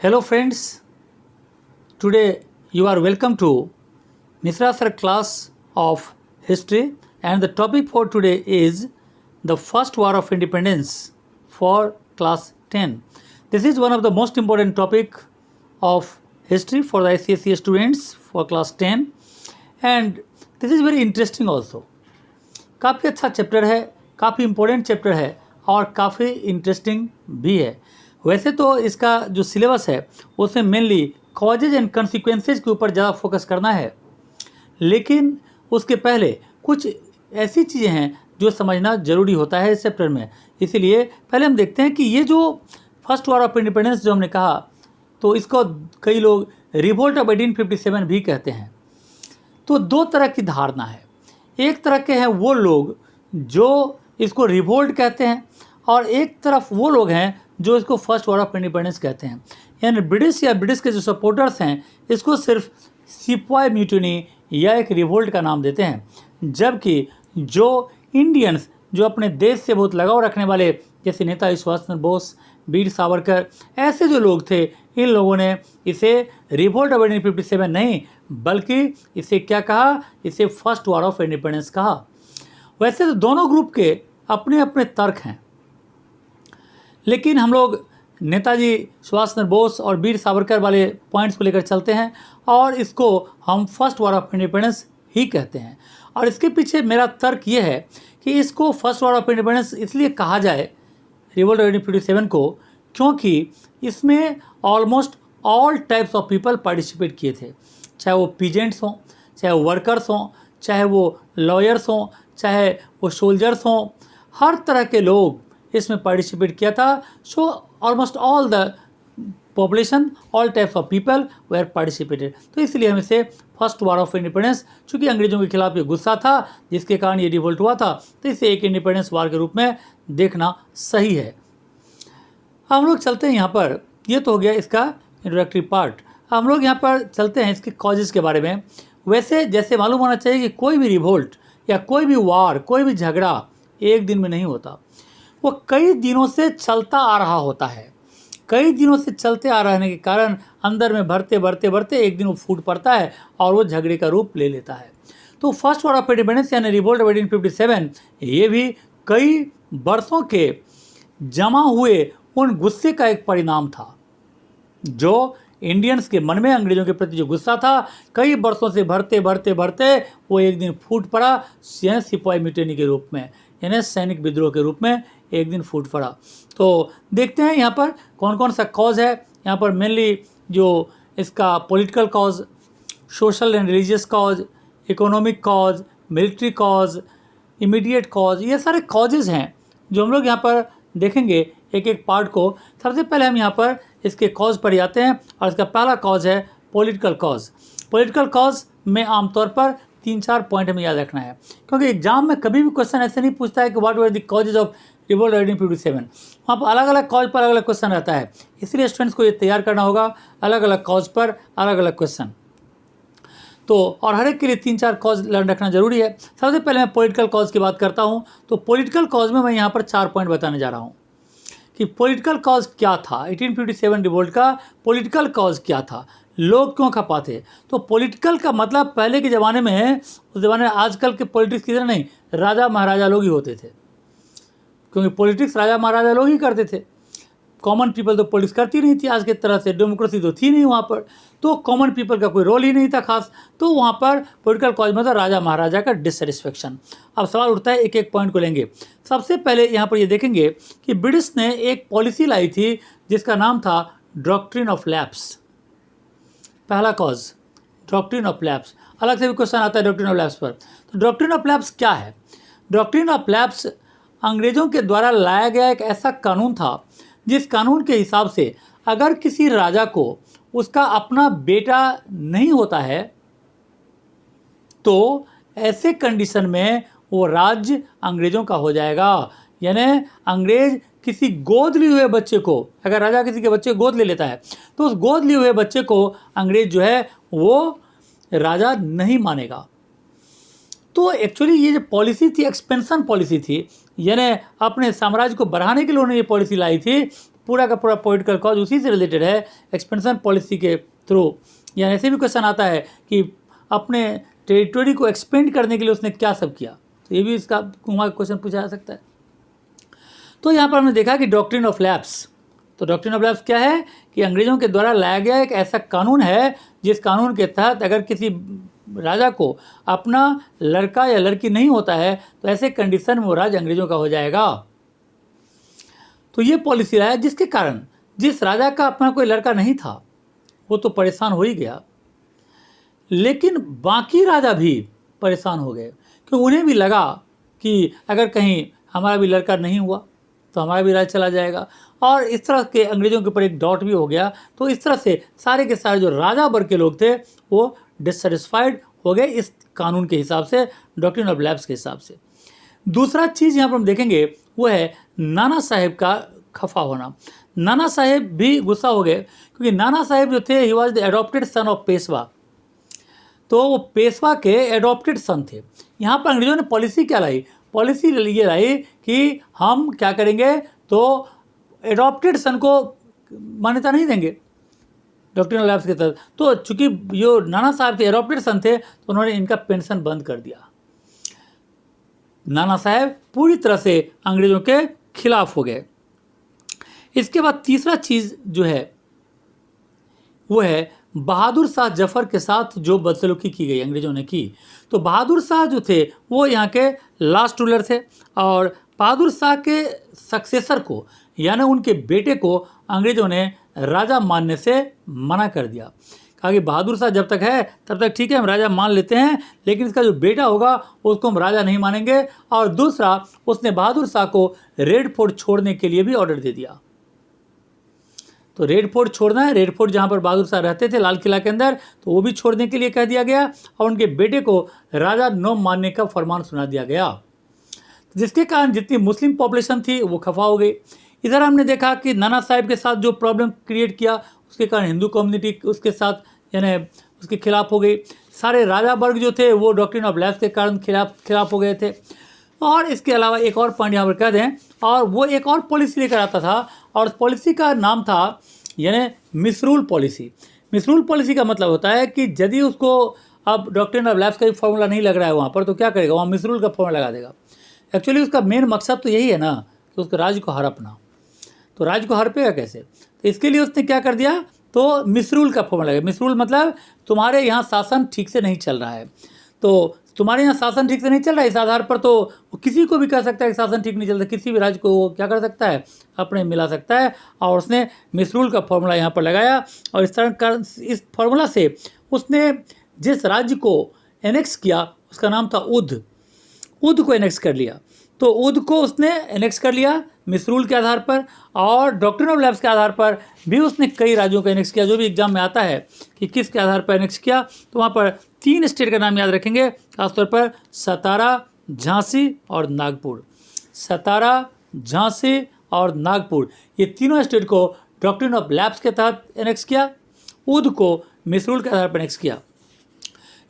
Hello friends, today you are welcome to Misra Sir class of history and the topic for today is the first war of independence for class 10. This is one of the most important topic of history for the ICSE students for class 10 and this is very interesting also. काफ़ी अच्छा chapter है, काफ़ी important chapter है और काफ़ी interesting भी है। वैसे तो इसका जो सिलेबस है उसमें मेनली कॉजेज एंड कंसिक्वेंसेज के ऊपर ज़्यादा फोकस करना है, लेकिन उसके पहले कुछ ऐसी चीज़ें हैं जो समझना ज़रूरी होता है इस चैप्टर में। इसीलिए पहले हम देखते हैं कि ये जो फर्स्ट वॉर ऑफ इंडिपेंडेंस जो हमने कहा, तो इसको कई लोग रिवोल्ट ऑफ 1857 भी कहते हैं। तो दो तरह की धारणा है। एक तरह के हैं वो लोग जो इसको रिवोल्ट कहते हैं और एक तरफ वो लोग हैं जो इसको फर्स्ट वॉर ऑफ इंडिपेंडेंस कहते हैं। यानी ब्रिटिश के जो सपोर्टर्स हैं इसको सिर्फ सिपाही म्यूटिनी या एक रिवोल्ट का नाम देते हैं, जबकि जो इंडियंस जो अपने देश से बहुत लगाव रखने वाले जैसे नेताजी सुभाष चंद्र बोस, वीर सावरकर, ऐसे जो लोग थे, इन लोगों ने इसे रिवोल्ट ऑफ 1857 नहीं बल्कि इसे क्या कहा, इसे फर्स्ट वॉर ऑफ इंडिपेंडेंस कहा। वैसे तो दोनों ग्रुप के अपने अपने तर्क हैं, लेकिन हम लोग नेताजी सुभाष चंद्र बोस और वीर सावरकर वाले पॉइंट्स को लेकर चलते हैं और इसको हम फर्स्ट वॉर ऑफ इंडिपेंडेंस ही कहते हैं। और इसके पीछे मेरा तर्क ये है कि इसको फर्स्ट वॉर ऑफ इंडिपेंडेंस इसलिए कहा जाए रिवोल्ट ऑफ 1857 को, क्योंकि इसमें almost all types of people participate किए थे, चाहे वो पीजेंट्स हों, चाहे वो वर्कर्स हों, चाहे वो लॉयर्स हों, चाहे वो सोल्जर्स हों, हर तरह के लोग इसमें पार्टिसिपेट किया था। So almost all the population, all types of people were participated. तो इसलिए हम इसे फर्स्ट वॉर ऑफ इंडिपेंडेंस, चूँकि अंग्रेज़ों के खिलाफ ये गुस्सा था जिसके कारण ये रिवोल्ट हुआ था, तो इसे एक इंडिपेंडेंस वार के रूप में देखना सही है। हम लोग चलते हैं यहाँ पर, ये तो हो गया इसका इंट्रोडक्टरी पार्ट। हम लोग यहाँ पर चलते हैं इसके कॉजेज़ के बारे में। वैसे जैसे मालूम होना चाहिए कि कोई भी रिवोल्ट या कोई भी वार, कोई भी झगड़ा एक दिन में नहीं होता, वो कई दिनों से चलता आ रहा होता है। कई दिनों से चलते आ रहने के कारण अंदर में भरते एक दिन वो फूट पड़ता है और वो झगड़े का रूप ले लेता है। तो फर्स्ट वॉर ऑफ इंडिपेंडेंस यानी रिवोल्ट ऑफ 1857 ये भी कई वर्षों के जमा हुए उन गुस्से का एक परिणाम था। जो इंडियंस के मन में अंग्रेज़ों के प्रति जो गुस्सा था, कई वर्षों से भरते वो एक दिन फूट पड़ा, सिपाही म्यूटिनी के रूप में, यानी सैनिक विद्रोह के रूप में एक दिन फूट पड़ा। तो देखते हैं यहाँ पर कौन कौन सा कॉज है। यहाँ पर मेनली जो इसका political cause, social and religious cause, economic cause, military cause, immediate cause, ये सारे कॉजेज़ हैं जो हम लोग यहाँ पर देखेंगे एक एक पार्ट को। सबसे पहले हम यहाँ पर इसके कॉज पर आते हैं और इसका पहला कॉज है पॉलिटिकल कॉज। पॉलिटिकल कॉज में आमतौर पर 3-4 पॉइंट हमें याद रखना है, क्योंकि एग्जाम में कभी भी क्वेश्चन ऐसे नहीं पूछता है कि what were the causes of revolt 1857। वहाँ पर अलग अलग कॉज पर अलग अलग क्वेश्चन रहता है, इसलिए स्टूडेंट्स को ये तैयार करना होगा अलग अलग कॉज पर अलग अलग क्वेश्चन। तो और हर एक के लिए 3-4 कॉज लर्न रखना जरूरी है। सबसे पहले मैं पॉलिटिकल कॉज की बात करता हूँ। तो पॉलिटिकल कॉज में मैं यहाँ पर 4 पॉइंट बताने जा रहा हूँ कि पॉलिटिकल कॉज क्या था। 1857 रिवोल्ट का पॉलिटिकल कॉज क्या था, लोग क्यों खपाते। तो पॉलिटिकल का मतलब पहले के ज़माने में, उस ज़माने में आजकल के पॉलिटिक्स की तरह नहीं, राजा महाराजा लोग ही होते थे, क्योंकि पॉलिटिक्स राजा महाराजा लोग ही करते थे। कॉमन पीपल तो पॉलिटिक्स करती नहीं थी आज के तरह से, डेमोक्रेसी तो थी नहीं वहाँ पर, तो कॉमन पीपल का कोई रोल ही नहीं था खास। तो वहाँ पर पॉलिटिकल कॉज में था राजा महाराजा का डिससेटिस्फेक्शन। अब सवाल उठता है, एक एक पॉइंट को लेंगे। सबसे पहले यहाँ पर ये देखेंगे कि ब्रिटिश ने एक पॉलिसी लाई थी जिसका नाम था डॉक्ट्रिन ऑफ लैप्स। पहला कॉज डॉक्ट्रिन ऑफ लैप्स, अलग से भी क्वेश्चन आता है डॉक्ट्रिन ऑफ लैप्स पर। तो डॉक्ट्रिन ऑफ लैप्स क्या है? डॉक्ट्रिन ऑफ लैप्स अंग्रेज़ों के द्वारा लाया गया एक ऐसा कानून था जिस कानून के हिसाब से अगर किसी राजा को उसका अपना बेटा नहीं होता है तो ऐसे कंडीशन में वो राज्य अंग्रेज़ों का हो जाएगा। यानी अंग्रेज़ किसी गोद लिए हुए बच्चे को, अगर राजा किसी के बच्चे को गोद ले लेता है तो उस गोद लिए हुए बच्चे को अंग्रेज़ जो है वो राजा नहीं मानेगा। तो एक्चुअली ये जो पॉलिसी थी एक्सपेंशन पॉलिसी थी, यानी अपने साम्राज्य को बढ़ाने के लिए उन्होंने ये पॉलिसी लाई थी, पूरा का पूरा पॉलिटिकल कॉज उसी से रिलेटेड है, एक्सपेंशन पॉलिसी के थ्रू। या ऐसे भी क्वेश्चन आता है कि अपने टेरिटरी को एक्सपेंड करने के लिए उसने क्या सब किया, तो ये भी इसका वहाँ क्वेश्चन पूछा जा सकता है। तो यहाँ पर हमने देखा कि डॉक्ट्रिन ऑफ लैप्स, तो डॉक्ट्रिन ऑफ लैप्स क्या है कि अंग्रेज़ों के द्वारा लाया गया एक ऐसा कानून है जिस कानून के तहत अगर किसी राजा को अपना लड़का या लड़की नहीं होता है तो ऐसे कंडीशन में वो राज अंग्रेज़ों का हो जाएगा। तो ये पॉलिसी रहा है जिसके कारण जिस राजा का अपना कोई लड़का नहीं था वो तो परेशान हो ही गया, लेकिन बाकी राजा भी परेशान हो गए, क्योंकि उन्हें भी लगा कि अगर कहीं हमारा भी लड़का नहीं हुआ तो हमारा भी राज चला जाएगा, और इस तरह के अंग्रेज़ों के ऊपर एक डाउट भी हो गया। तो इस तरह से सारे के सारे जो राजा वर्ग के लोग थे वो डिससेटिस्फाइड हो गए इस कानून के हिसाब से, डॉक्ट्रिन ऑफ लैप्स के हिसाब से। दूसरा चीज़ यहाँ पर हम देखेंगे वो है नाना साहेब का खफा होना। नाना साहेब भी गुस्सा हो गए, क्योंकि नाना साहेब जो थे he was the adopted son of Peshwa, तो वो पेशवा के एडॉप्टेड सन थे। यहाँ पर अंग्रेज़ों ने पॉलिसी क्या लाई, पॉलिसी ये लाई कि हम क्या करेंगे, तो एडॉप्टेड सन को मान्यता नहीं देंगे डॉक्ट्रिन ऑफ लैप्स के तहत। तो चूंकि जो नाना साहब थे एडॉप्टेड सन थे तो उन्होंने इनका पेंशन बंद कर दिया। नाना साहब पूरी तरह से अंग्रेज़ों के खिलाफ हो गए। इसके बाद तीसरा चीज़ जो है वो है बहादुर शाह जफर के साथ जो बदसलूकी की गई अंग्रेज़ों ने की। तो बहादुर शाह जो थे वो यहाँ के लास्ट रूलर थे, और बहादुर शाह के सक्सेसर को यानी उनके बेटे को अंग्रेज़ों ने राजा मानने से मना कर दिया। कहा कि बहादुर शाह जब तक है तब तक ठीक है, हम राजा मान लेते हैं, लेकिन इसका जो बेटा होगा उसको हम राजा नहीं मानेंगे। और दूसरा, उसने बहादुर शाह को रेड फोर्ट छोड़ने के लिए भी ऑर्डर दे दिया। तो रेड फोर्ट छोड़ना है, रेड फोर्ट जहाँ पर बहादुर शाह रहते थे लाल किला के अंदर, तो वो भी छोड़ने के लिए कह दिया गया, और उनके बेटे को राजा न मानने का फरमान सुना दिया गया, जिसके कारण जितनी मुस्लिम पॉपुलेशन थी वो खफा हो गई। इधर हमने देखा कि नाना साहब के साथ जो प्रॉब्लम क्रिएट किया उसके कारण हिंदू कम्युनिटी उसके साथ यानी उसके खिलाफ हो गई। सारे राजा वर्ग जो थे वो डॉक्ट्रिन ऑफ लैप्स के कारण खिलाफ हो गए थे। और इसके अलावा एक और पॉइंट यहाँ पर कह दें, और वो एक और पॉलिसी लेकर आता था, और उस पॉलिसी का नाम था यानी मिसरूल पॉलिसी। मिसरूल पॉलिसी का मतलब होता है कि यदि उसको अब डॉक्ट्रिन ऑफ लैप्स का भी फॉर्मूला नहीं लग रहा है वहाँ पर, तो क्या करेगा, वहाँ मिसरूल का फॉर्मूला लगा देगा। एक्चुअली उसका मेन मकसद तो यही है ना कि उसको राज्य को हड़पना, तो राज्य को हड़पेगा कैसे, तो इसके लिए उसने क्या कर दिया, तो मिसरूल का फॉर्मूला लगा। मिसरूल मतलब तुम्हारे यहाँ शासन ठीक से नहीं चल रहा है, तो तुम्हारे यहाँ शासन ठीक से नहीं चल रहा है, इस आधार पर तो वो किसी को भी कह सकता है कि शासन ठीक नहीं चलता, किसी भी राज्य को वो क्या कर सकता है, अपने मिला सकता है। और उसने मिसरूल का फॉर्मूला यहाँ पर लगाया, और इस तरह इस फॉर्मूला से उसने जिस राज्य को एनेक्स किया उसका नाम था उध को एनेक्स कर लिया। तो उध को उसने एनेक्स कर लिया मिसरूल के आधार पर, और डॉक्ट्रिन ऑफ लैप्स के आधार पर भी उसने कई राज्यों को एनेक्स किया। जो भी एग्जाम में आता है कि किसके आधार पर एनेक्स किया, तो वहाँ पर 3 स्टेट का नाम याद रखेंगे खासतौर पर, सतारा, झांसी और नागपुर। सतारा, झांसी और नागपुर, ये तीनों स्टेट को डॉक्ट्रिन ऑफ लैप्स के तहत एनेक्स किया, उध को मिसरूल के आधार पर एनेक्स किया।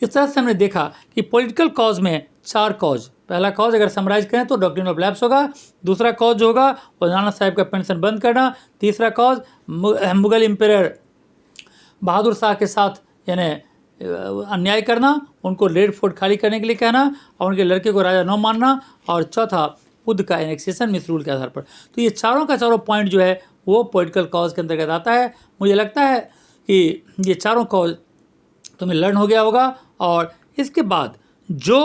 इस तरह से हमने देखा कि पॉलिटिकल कॉज में 4 कॉज, पहला कॉज अगर समराइज करें तो डॉक्ट्रिन ऑफ लैप्स होगा, दूसरा कॉज जो होगा वो नाना साहब का पेंशन बंद करना, तीसरा कॉज मुगल एम्पायर बहादुर शाह के साथ यानी अन्याय करना, उनको रेड फोर्ट खाली करने के लिए कहना, और उनके लड़के को राजा न मानना, और चौथा उद का एनेक्सेशन मिसरूल के आधार पर। तो ये चारों का चारों पॉइंट जो है वो पॉलिटिकल कॉज के अंतर्गत आता है। मुझे लगता है कि ये चारों कॉज तुम्हें लर्न हो गया होगा। और इसके बाद जो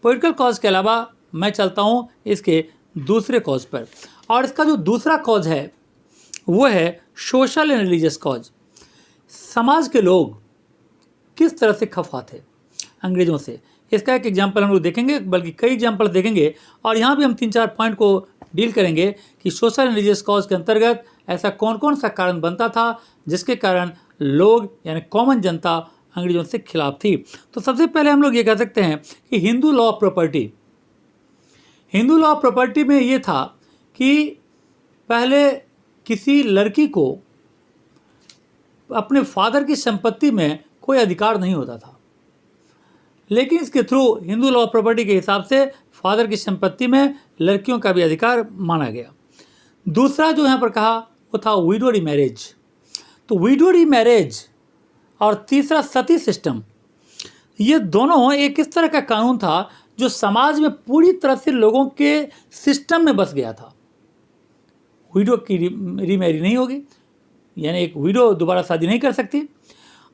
पॉलिटिकल कॉज के अलावा मैं चलता हूँ इसके दूसरे कॉज पर, और इसका जो दूसरा कॉज है वो है सोशल एंड रिलीजियस कॉज। समाज के लोग किस तरह से खफा थे अंग्रेज़ों से, इसका एक एग्जाम्पल हम लोग देखेंगे, बल्कि कई एग्जाम्पल देखेंगे, और यहाँ भी हम 3-4 पॉइंट को डील करेंगे कि सोशल एंड रिलीजियस कॉज के अंतर्गत ऐसा कौन कौन सा कारण बनता था जिसके कारण लोग यानी कॉमन जनता अंग्रेज़ों से खिलाफ थी। तो सबसे पहले हम लोग ये कह सकते हैं कि Hindu law of property, Hindu law of property में ये था कि पहले किसी लड़की को अपने फादर की संपत्ति में कोई अधिकार नहीं होता था, लेकिन इसके through Hindu law of property के हिसाब से फादर की संपत्ति में लड़कियों का भी अधिकार माना गया। दूसरा जो यहाँ पर कहा वो था विडो रीमैरिज। तो विडो रीमैरिज और तीसरा सती सिस्टम, ये दोनों एक इस तरह का कानून था जो समाज में पूरी तरह से लोगों के सिस्टम में बस गया था। विडो की रीमैरी नहीं होगी, यानी एक विडो दोबारा शादी नहीं कर सकती।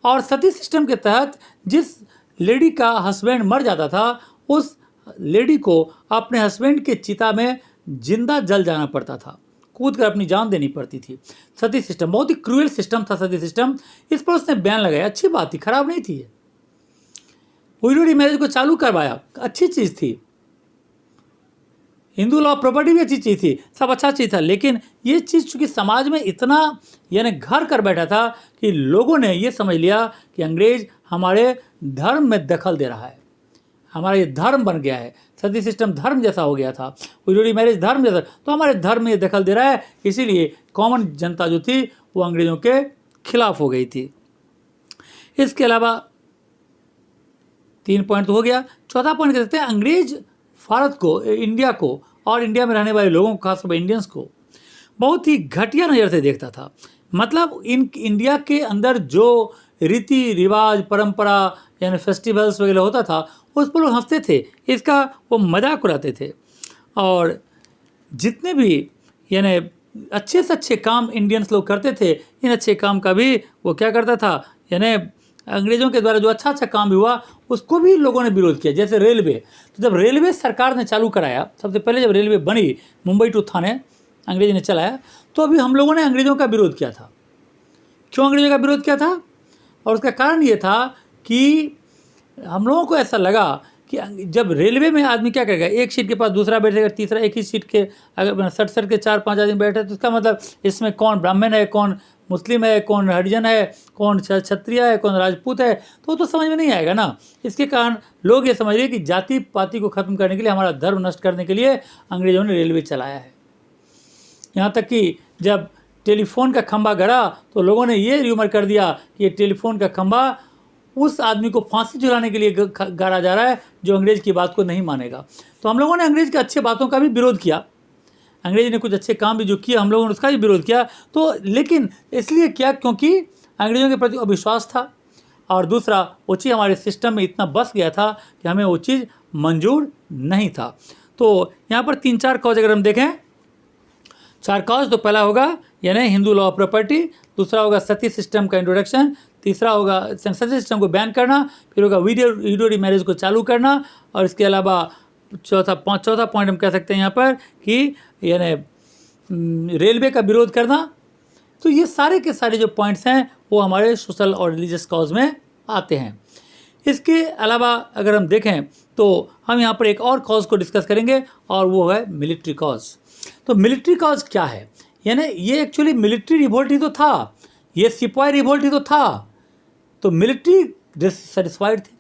और सती सिस्टम के तहत जिस लेडी का हस्बैंड मर जाता था, उस लेडी को अपने हस्बैंड के चिता में जिंदा जल जाना पड़ता था, कूद कर अपनी जान देनी पड़ती थी। सती सिस्टम बहुत ही क्रूएल सिस्टम था सती सिस्टम। इस पर उसने बैन लगाया, अच्छी बात थी, खराब नहीं थी। विडो रीमैरिज को चालू करवाया, अच्छी चीज़ थी। हिंदू लॉ प्रॉपर्टी भी अच्छी चीज़ थी, सब अच्छा चीज़ था। लेकिन ये चीज़ चूँकि समाज में इतना यानी घर कर बैठा था कि लोगों ने ये समझ लिया कि अंग्रेज हमारे धर्म में दखल दे रहा है, हमारा ये धर्म बन गया है। सती सिस्टम धर्म जैसा हो गया था, विडो रीमैरिज धर्म जैसा, तो हमारे धर्म में ये दखल दे रहा है। इसीलिए कॉमन जनता जो थी वो अंग्रेज़ों के खिलाफ हो गई थी। इसके अलावा 3 पॉइंट तो हो गया। चौथा पॉइंट कह सकते हैं, अंग्रेज भारत को, इंडिया को और इंडिया में रहने वाले लोगों को, खासतौर पर इंडियंस को बहुत ही घटिया नज़र से देखता था। मतलब इंडिया के अंदर जो रीति रिवाज, परंपरा यानी फेस्टिवल्स वगैरह होता था, उस पर लोग हंसते थे, इसका वो मजाक उड़ाते थे। और जितने भी यानी अच्छे से अच्छे काम इंडियंस लोग करते थे, इन अच्छे काम का भी वो क्या करता था, यानी अंग्रेज़ों के द्वारा जो अच्छा अच्छा काम भी हुआ उसको भी लोगों ने विरोध किया। जैसे रेलवे, तो जब रेलवे सरकार ने चालू कराया, सबसे पहले जब रेलवे बनी, मुंबई टू थाने अंग्रेज ने चलाया, तो अभी हम लोगों ने अंग्रेज़ों का विरोध किया था। क्यों अंग्रेज़ों का विरोध किया था? और उसका कारण ये था कि हम लोगों को ऐसा लगा कि जब रेलवे में आदमी क्या करेगा, एक सीट के पास दूसरा बैठेगा, तीसरा एक ही सीट के अगर सट के 4-5 आदमी बैठे, तो इसका मतलब इसमें कौन ब्राह्मण है, कौन मुस्लिम है, कौन हरिजन है, कौन क्षत्रिय है, कौन राजपूत है, तो समझ में नहीं आएगा ना। इसके कारण लोग ये समझ रहे कि जाति पाति को ख़त्म करने के लिए, हमारा धर्म नष्ट करने के लिए अंग्रेज़ों ने रेलवे चलाया है। यहाँ तक कि जब टेलीफोन का खंभा गड़ा तो लोगों ने ये र्यूमर कर दिया कि ये टेलीफोन का खंभा उस आदमी को फांसी झुलाने के लिए गाड़ा जा रहा है जो अंग्रेज़ की बात को नहीं मानेगा। तो हम लोगों ने अंग्रेज़ के अच्छे बातों का भी विरोध किया, अंग्रेज़ ने कुछ अच्छे काम भी जो किए, हम लोगों ने उसका भी विरोध किया। तो लेकिन इसलिए क्या, क्योंकि अंग्रेज़ों के प्रति अविश्वास था, और दूसरा वो चीज़ हमारे सिस्टम में इतना बस गया था कि हमें वो चीज़ मंजूर नहीं था। तो यहाँ पर 3-4 कॉज अगर हम देखें, 4 कॉज, तो पहला होगा यानी हिंदू लॉ प्रॉपर्टी, दूसरा होगा सती सिस्टम का इंट्रोडक्शन, तीसरा होगा सती सिस्टम को बैन करना, फिर होगा विडो रीमैरिज को चालू करना, और इसके अलावा चौथा पॉइंट हम कह सकते हैं यहाँ पर कि यानी रेलवे का विरोध करना। तो ये सारे के सारे जो पॉइंट्स हैं वो हमारे सोशल और रिलीजियस कॉज में आते हैं। इसके अलावा अगर हम देखें तो हम यहाँ पर एक और कॉज को डिस्कस करेंगे, और वो है मिलिट्री कॉज। तो मिलिट्री कॉज क्या है, यानी ये एक्चुअली मिलिट्री रिवोल्ट ही तो था, ये सिपाही रिवोल्ट ही तो था। तो मिलिट्री डिससेटिस्फाइड थी,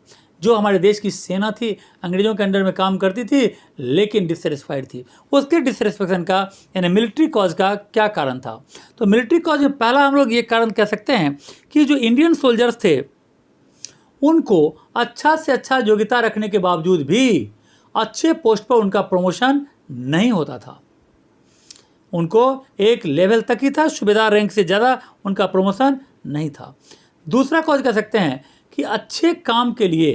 जो हमारे देश की सेना थी, अंग्रेज़ों के अंडर में काम करती थी, लेकिन डिससेटिस्फाइड थी। उसके डिससेटिस्फैक्शन का यानी मिलिट्री कॉज का क्या कारण था? तो मिलिट्री कॉज में पहला हम लोग ये कारण कह सकते हैं कि जो इंडियन सोल्जर्स थे, उनको अच्छा से अच्छा योग्यता रखने के बावजूद भी अच्छे पोस्ट पर उनका प्रमोशन नहीं होता था। उनको एक लेवल तक ही था, सूबेदार रैंक से ज़्यादा उनका प्रमोशन नहीं था। दूसरा कॉज कह सकते हैं कि अच्छे काम के लिए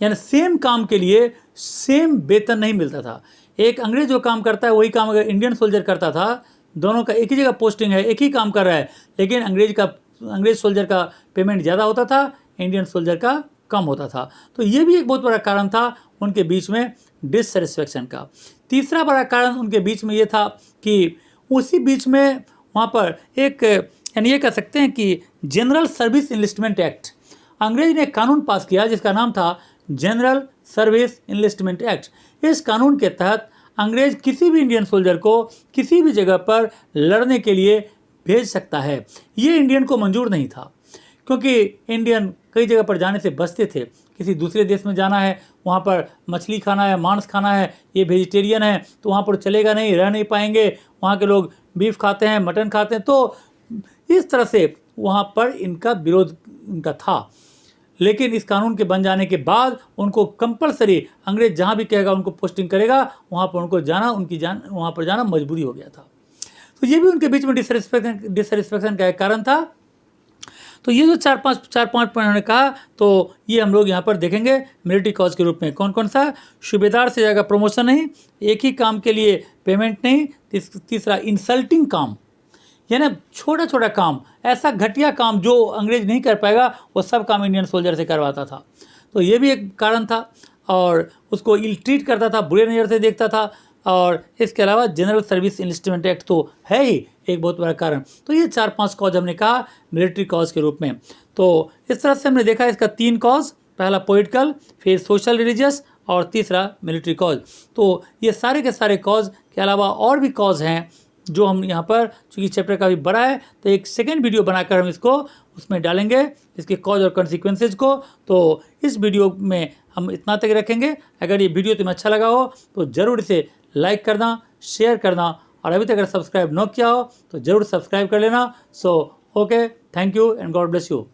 यानी सेम काम के लिए सेम वेतन नहीं मिलता था। एक अंग्रेज जो काम करता है वही काम अगर इंडियन सोल्जर करता था, दोनों का एक ही जगह पोस्टिंग है, एक ही काम कर रहा है, लेकिन अंग्रेज सोल्जर का पेमेंट ज़्यादा होता था, इंडियन सोल्जर का कम होता था। तो ये भी एक बहुत बड़ा कारण था उनके बीच में डिससेटिस्फैक्शन का। तीसरा बड़ा कारण उनके बीच में ये था कि उसी बीच में वहाँ पर एक यानी ये कह सकते हैं कि जनरल सर्विस इनलिस्टमेंट एक्ट, अंग्रेज ने कानून पास किया जिसका नाम था जनरल सर्विस इनलिस्टमेंट एक्ट। इस कानून के तहत अंग्रेज किसी भी इंडियन सोल्जर को किसी भी जगह पर लड़ने के लिए भेज सकता है। ये इंडियन को मंजूर नहीं था, क्योंकि इंडियन कई जगह पर जाने से बचते थे। किसी दूसरे देश में जाना है, वहाँ पर मछली खाना है, मांस खाना है, ये वेजिटेरियन है तो वहाँ पर चलेगा नहीं, रह नहीं पाएंगे। वहाँ के लोग बीफ खाते हैं, मटन खाते हैं, तो इस तरह से वहाँ पर इनका विरोध उनका था। लेकिन इस कानून के बन जाने के बाद उनको कंपलसरी अंग्रेज जहाँ भी कहेगा उनको पोस्टिंग करेगा, वहाँ पर उनको जाना, वहाँ पर जाना मजबूरी हो गया था। तो ये भी उनके बीच में डिससेटिस्फेक्शन का एक कारण था। तो ये जो चार पांच पॉइंट उन्होंने कहा, तो ये हम लोग यहाँ पर देखेंगे मिलिट्री कॉज के रूप में। कौन कौन सा? सूबेदार से जाएगा प्रमोशन नहीं, एक ही काम के लिए पेमेंट नहीं, तीसरा इंसल्टिंग काम, यानी छोटा छोटा काम, ऐसा घटिया काम जो अंग्रेज नहीं कर पाएगा वो सब काम इंडियन सोल्जर से करवाता था, तो ये भी एक कारण था। और उसको इल ट्रीट करता था, बुरे नज़र से देखता था। और इसके अलावा जनरल सर्विस इंस्ट्रूमेंट एक्ट तो है ही एक बहुत बड़ा कारण। तो ये 4-5 कॉज हमने कहा मिलिट्री कॉज के रूप में। तो इस तरह से हमने देखा इसका 3 कॉज, पहला पॉलिटिकल, फिर सोशल रिलीजियस और तीसरा मिलिट्री कॉज। तो ये सारे के सारे कॉज के अलावा और भी कॉज हैं जो हम यहाँ पर, चूँकि चैप्टर काफ़ी बड़ा है तो एक सेकेंड वीडियो बनाकर हम इसको उसमें डालेंगे, इसके कॉज और कॉन्सिक्वेंसेज को। तो इस वीडियो में हम इतना तक रखेंगे। अगर ये वीडियो तुम्हें अच्छा लगा हो तो ज़रूर इसे लाइक करना, शेयर करना, और अभी तक अगर सब्सक्राइब न किया हो तो ज़रूर सब्सक्राइब कर लेना। So okay, thank you and God bless you.